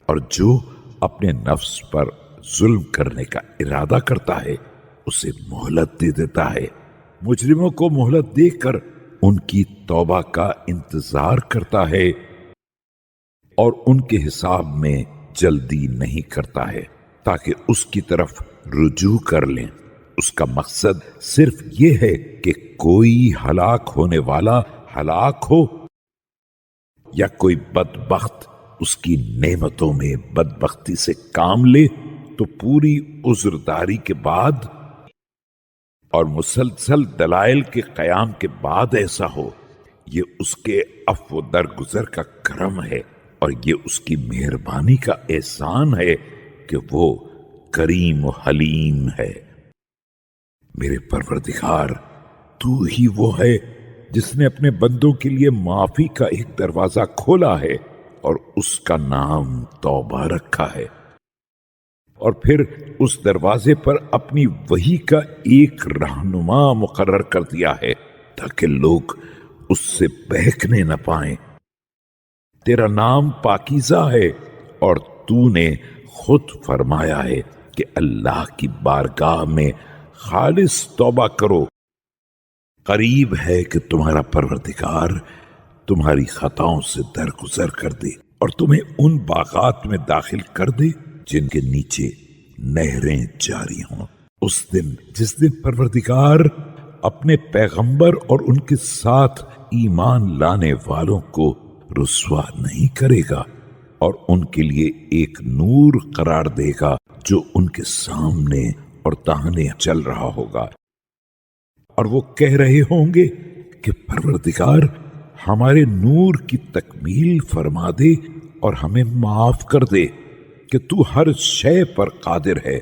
اور جو اپنے نفس پر ظلم کرنے کا ارادہ کرتا ہے اسے مہلت دے دیتا ہے، مجرموں کو مہلت دے کر ان کی توبہ کا انتظار کرتا ہے اور ان کے حساب میں جلدی نہیں کرتا ہے تاکہ اس کی طرف رجوع کر لیں۔ اس کا مقصد صرف یہ ہے کہ کوئی ہلاک ہونے والا ہلاک ہو یا کوئی بدبخت اس کی نعمتوں میں بدبختی سے کام لے تو پوری عذرداری کے بعد اور مسلسل دلائل کے قیام کے بعد ایسا ہو۔ یہ اس کے عفو درگزر کا کرم ہے اور یہ اس کی مہربانی کا احسان ہے کہ وہ کریم و حلیم ہے۔ میرے پروردگار، تو ہی وہ ہے جس نے اپنے بندوں کے لیے معافی کا ایک دروازہ کھولا ہے اور اس کا نام توبہ رکھا ہے، اور پھر اس دروازے پر اپنی وحی کا ایک رہنما مقرر کر دیا ہے تاکہ لوگ اس سے بہکنے نہ پائیں۔ تیرا نام پاکیزہ ہے اور تو نے خود فرمایا ہے کہ اللہ کی بارگاہ میں خالص توبہ کرو۔ قریب ہے کہ تمہارا پروردگار تمہاری خطاؤں سے درگزر کر دے اور تمہیں ان باغات میں داخل کر دے جن کے نیچے نہریں جاری ہوں۔ اس دن جس دن پروردگار اپنے پیغمبر اور ان کے ساتھ ایمان لانے والوں کو رسوا نہیں کرے گا اور ان کے لیے ایک نور قرار دے گا جو ان کے سامنے اور داہنے چل رہا ہوگا، اور وہ کہہ رہے ہوں گے کہ پروردگار ہمارے نور کی تکمیل فرما دے اور ہمیں معاف کر دے کہ تو ہر شے پر قادر ہے۔